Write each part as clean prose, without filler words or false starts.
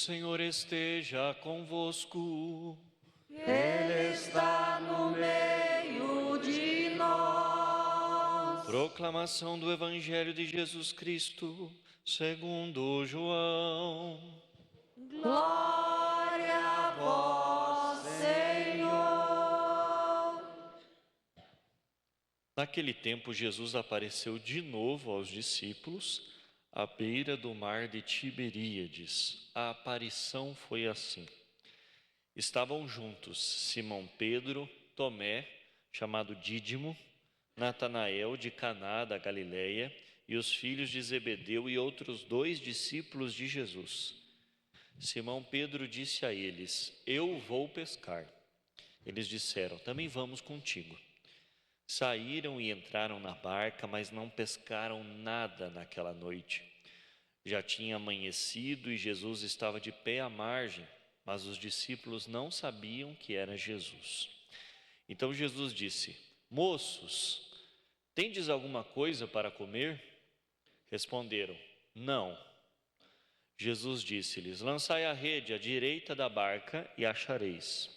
Senhor esteja convosco. Ele está no meio de nós. Proclamação do Evangelho de Jesus Cristo, segundo João. Glória a vós, Senhor. Naquele tempo, Jesus apareceu de novo aos discípulos à beira do mar de Tiberíades. A aparição foi assim. Estavam juntos Simão Pedro, Tomé, chamado Dídimo, Natanael de Caná da Galileia e os filhos de Zebedeu e outros 2 discípulos de Jesus. Simão Pedro disse a eles: Eu vou pescar. Eles disseram: Também vamos contigo. Saíram e entraram na barca, mas não pescaram nada naquela noite. Já tinha amanhecido e Jesus estava de pé à margem, mas os discípulos não sabiam que era Jesus. Então Jesus disse: Moços, tendes alguma coisa para comer? Responderam: Não. Jesus disse-lhes: Lançai a rede à direita da barca e achareis.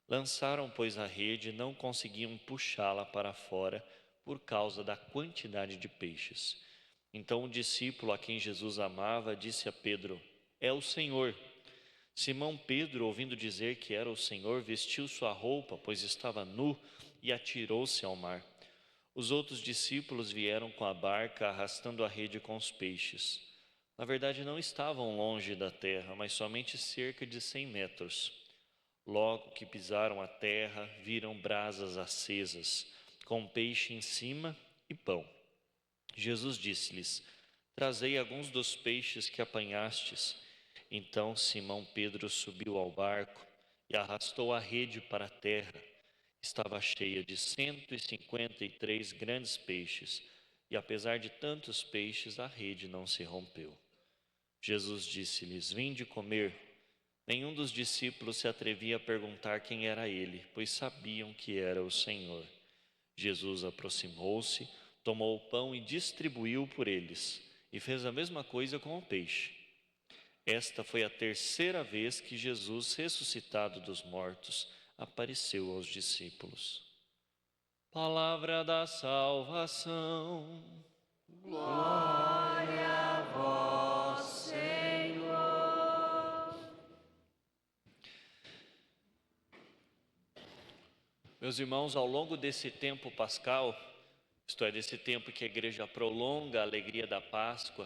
Lançaram, pois, a rede e não conseguiam puxá-la para fora por causa da quantidade de peixes. Então o discípulo a quem Jesus amava disse a Pedro: É o Senhor. Simão Pedro, ouvindo dizer que era o Senhor, vestiu sua roupa, pois estava nu, e atirou-se ao mar. Os outros discípulos vieram com a barca, arrastando a rede com os peixes. Na verdade, não estavam longe da terra, mas somente cerca de 100 metros. Logo que pisaram a terra, viram brasas acesas, com peixe em cima e pão. Jesus disse-lhes: Trazei alguns dos peixes que apanhastes. Então Simão Pedro subiu ao barco e arrastou a rede para a terra. Estava cheia de 153 grandes peixes, e apesar de tantos peixes, a rede não se rompeu. Jesus disse-lhes: Vinde comer. Nenhum dos discípulos se atrevia a perguntar quem era ele, pois sabiam que era o Senhor. Jesus aproximou-se, tomou o pão e distribuiu por eles, e fez a mesma coisa com o peixe. Esta foi a 3ª vez que Jesus, ressuscitado dos mortos, apareceu aos discípulos. Palavra da salvação. Glória a vós, Senhor. Meus irmãos, ao longo desse tempo pascal, isto é, desse tempo que a igreja prolonga a alegria da Páscoa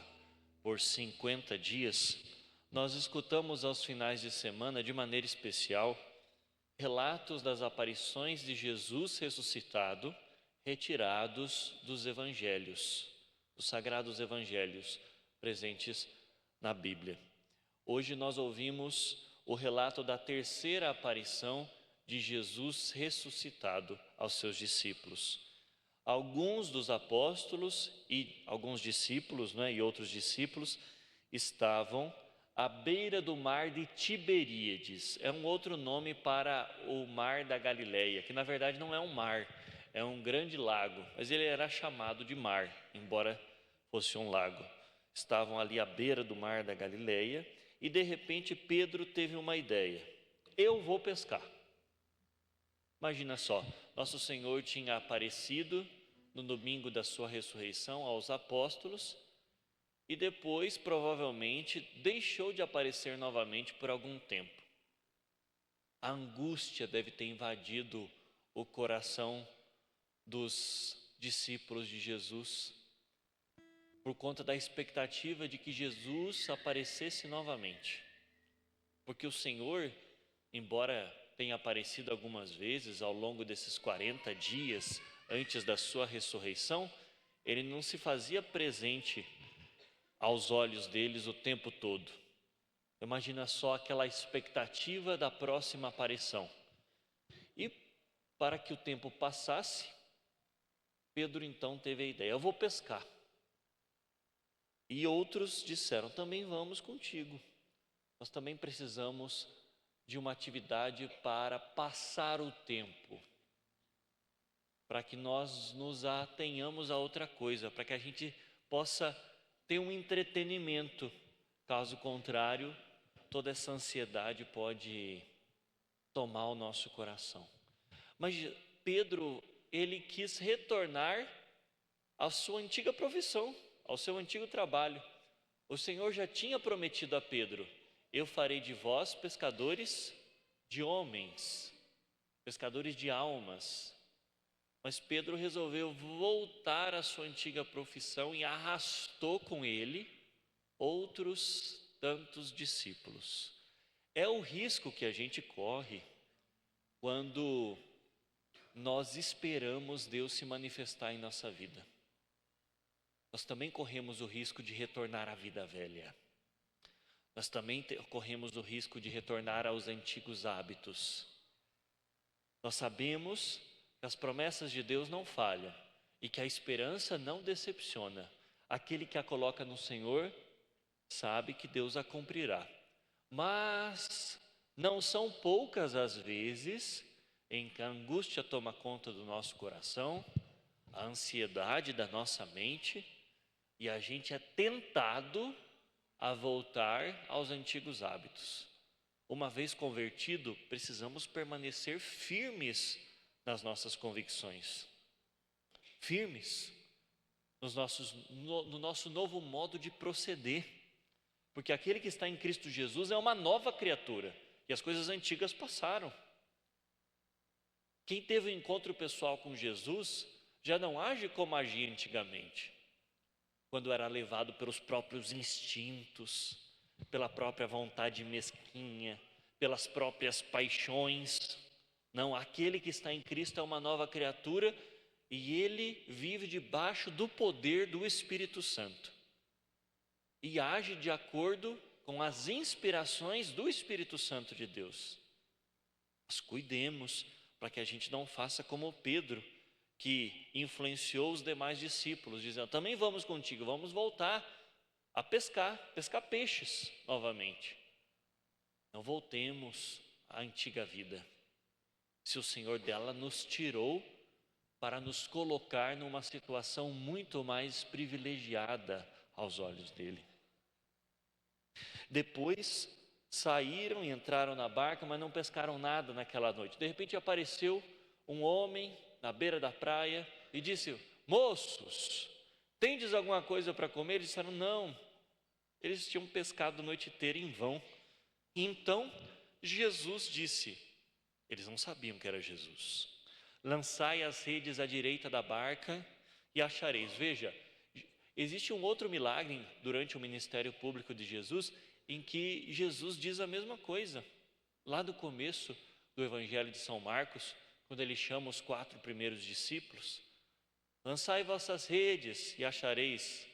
por 50 dias, nós escutamos aos finais de semana, de maneira especial, relatos das aparições de Jesus ressuscitado, retirados dos evangelhos, dos sagrados evangelhos presentes na Bíblia. Hoje nós ouvimos o relato da 3ª aparição de Jesus ressuscitado aos seus discípulos. Alguns dos apóstolos e alguns discípulos, e outros discípulos estavam à beira do mar de Tiberíades. É um outro nome para o mar da Galileia, que na verdade não é um mar, é um grande lago, mas ele era chamado de mar, embora fosse um lago. Estavam ali à beira do mar da Galileia e de repente Pedro teve uma ideia: eu vou pescar. Imagina só, nosso Senhor tinha aparecido no domingo da sua ressurreição aos apóstolos e depois provavelmente deixou de aparecer novamente por algum tempo. A angústia deve ter invadido o coração dos discípulos de Jesus por conta da expectativa de que Jesus aparecesse novamente. Porque o Senhor, embora tenha aparecido algumas vezes ao longo desses 40 dias antes da sua ressurreição, ele não se fazia presente aos olhos deles o tempo todo. Imagina só aquela expectativa da próxima aparição. E para que o tempo passasse, Pedro então teve a ideia: eu vou pescar. E outros disseram: também vamos contigo. Nós também precisamos de uma atividade para passar o tempo, para que nós nos atenhamos a outra coisa, para que a gente possa ter um entretenimento. Caso contrário, toda essa ansiedade pode tomar o nosso coração. Mas Pedro, ele quis retornar à sua antiga profissão, ao seu antigo trabalho. O Senhor já tinha prometido a Pedro: eu farei de vós pescadores de homens, pescadores de almas. Mas Pedro resolveu voltar à sua antiga profissão e arrastou com ele outros tantos discípulos. É o risco que a gente corre quando nós esperamos Deus se manifestar em nossa vida. Nós também corremos o risco de retornar à vida velha. Nós também corremos o risco de retornar aos antigos hábitos. Nós sabemos que as promessas de Deus não falham e que a esperança não decepciona. Aquele que a coloca no Senhor sabe que Deus a cumprirá. Mas não são poucas as vezes em que a angústia toma conta do nosso coração, a ansiedade da nossa mente, e a gente é tentado a voltar aos antigos hábitos. Uma vez convertido, precisamos permanecer firmes nas nossas convicções, firmes no nosso novo modo de proceder, porque aquele que está em Cristo Jesus é uma nova criatura e as coisas antigas passaram. Quem teve um encontro pessoal com Jesus já não age como agia antigamente, quando era levado pelos próprios instintos, pela própria vontade mesquinha, pelas próprias paixões. Não, aquele que está em Cristo é uma nova criatura e ele vive debaixo do poder do Espírito Santo e age de acordo com as inspirações do Espírito Santo de Deus. Mas cuidemos para que a gente não faça como Pedro, que influenciou os demais discípulos, dizendo: também vamos contigo, vamos voltar a pescar peixes novamente. Não voltemos à antiga vida, se o Senhor dela nos tirou para nos colocar numa situação muito mais privilegiada aos olhos dele. Depois saíram e entraram na barca, mas não pescaram nada naquela noite. De repente apareceu um homem na beira da praia e disse: moços, tendes alguma coisa para comer? Eles disseram: não, eles tinham pescado a noite inteira em vão. E então Jesus disse, eles não sabiam que era Jesus: lançai as redes à direita da barca e achareis. Veja, existe um outro milagre durante o ministério público de Jesus, em que Jesus diz a mesma coisa. Lá do começo do Evangelho de São Marcos, quando ele chama os 4 primeiros discípulos: lançai vossas redes e achareis.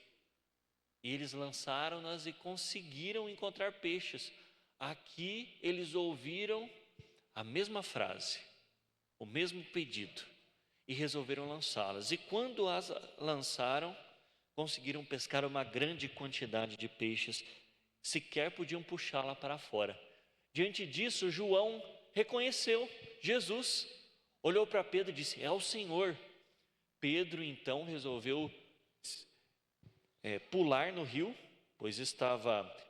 E eles lançaram-nas e conseguiram encontrar peixes. Aqui eles ouviram a mesma frase, o mesmo pedido, e resolveram lançá-las. E quando as lançaram, conseguiram pescar uma grande quantidade de peixes, sequer podiam puxá-la para fora. Diante disso, João reconheceu Jesus, olhou para Pedro e disse: é o Senhor. Pedro então resolveu pular no rio,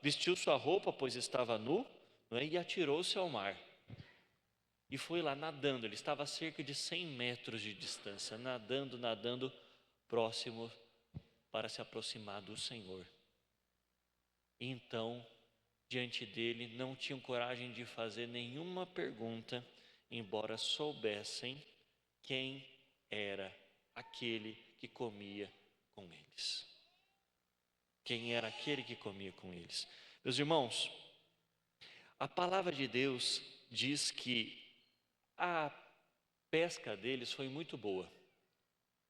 vestiu sua roupa, pois estava nu, não é? E atirou-se ao mar. E foi lá nadando, ele estava a cerca de 100 metros de distância, nadando próximo para se aproximar do Senhor. E então, diante dele, não tinham coragem de fazer nenhuma pergunta, embora soubessem quem era aquele que comia com eles. Quem era aquele que comia com eles? Meus irmãos, a palavra de Deus diz que a pesca deles foi muito boa.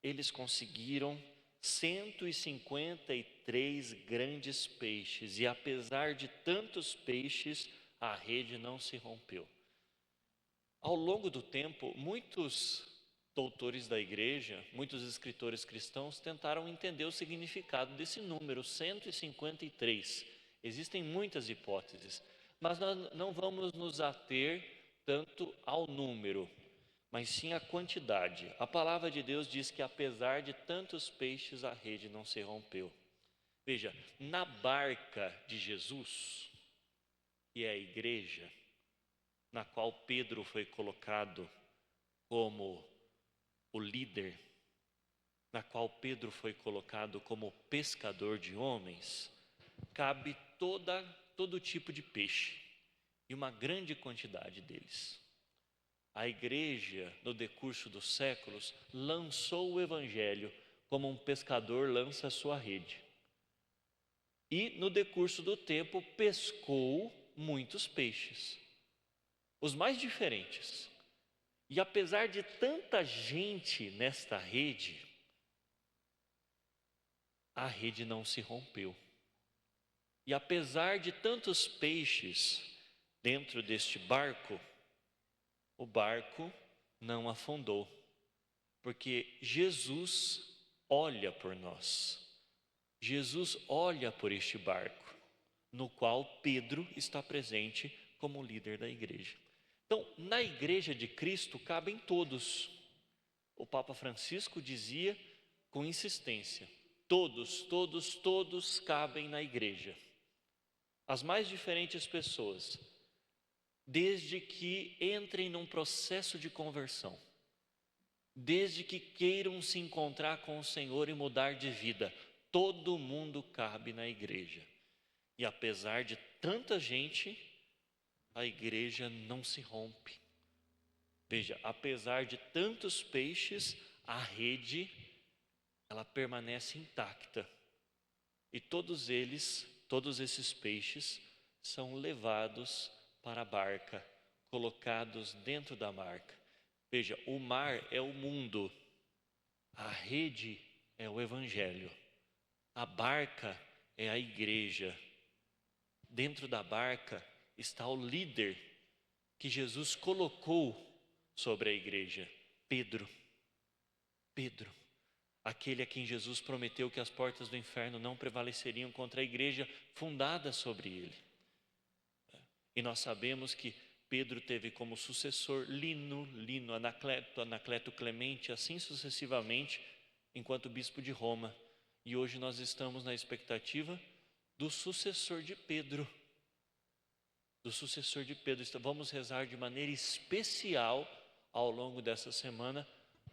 Eles conseguiram 153 grandes peixes, e apesar de tantos peixes, a rede não se rompeu. Ao longo do tempo, muitos doutores da igreja, muitos escritores cristãos tentaram entender o significado desse número, 153. Existem muitas hipóteses, mas nós não vamos nos ater tanto ao número, mas sim à quantidade. A palavra de Deus diz que apesar de tantos peixes, a rede não se rompeu. Veja, na barca de Jesus, e é a igreja, na qual Pedro foi colocado como o líder, na qual Pedro foi colocado como pescador de homens, cabe todo tipo de peixe, e uma grande quantidade deles. A igreja, no decurso dos séculos, lançou o evangelho como um pescador lança a sua rede. E no decurso do tempo pescou muitos peixes, os mais diferentes. E apesar de tanta gente nesta rede, a rede não se rompeu. E apesar de tantos peixes dentro deste barco, o barco não afundou, porque Jesus olha por nós. Jesus olha por este barco, no qual Pedro está presente como líder da igreja. Então, na igreja de Cristo cabem todos. O Papa Francisco dizia com insistência: todos cabem na igreja. As mais diferentes pessoas, desde que entrem num processo de conversão, desde que queiram se encontrar com o Senhor e mudar de vida, todo mundo cabe na igreja. E apesar de tanta gente, a igreja não se rompe. Veja, apesar de tantos peixes, a rede, ela permanece intacta. E todos esses peixes, são levados para a barca, colocados dentro da barca. Veja, o mar é o mundo, a rede é o evangelho, a barca é a igreja. Dentro da barca está o líder que Jesus colocou sobre a igreja, Pedro, aquele a quem Jesus prometeu que as portas do inferno não prevaleceriam contra a igreja fundada sobre ele. E nós sabemos que Pedro teve como sucessor Lino, Anacleto Clemente, assim sucessivamente, enquanto bispo de Roma. E hoje nós estamos na expectativa do sucessor de Pedro. Vamos rezar de maneira especial ao longo dessa semana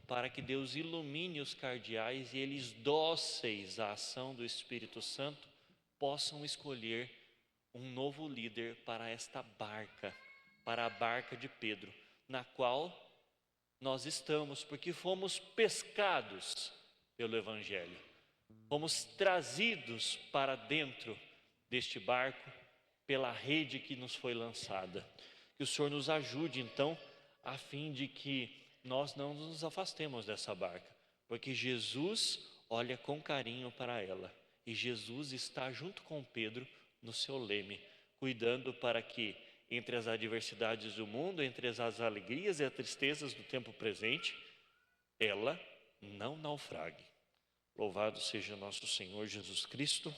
para que Deus ilumine os cardeais e eles, dóceis à ação do Espírito Santo, possam escolher um novo líder para esta barca, para a barca de Pedro, na qual nós estamos, porque fomos pescados pelo Evangelho, fomos trazidos para dentro deste barco pela rede que nos foi lançada. Que o Senhor nos ajude então, a fim de que nós não nos afastemos dessa barca, porque Jesus olha com carinho para ela, e Jesus está junto com Pedro no seu leme, cuidando para que entre as adversidades do mundo, entre as alegrias e as tristezas do tempo presente, ela não naufrague. Louvado seja nosso Senhor Jesus Cristo.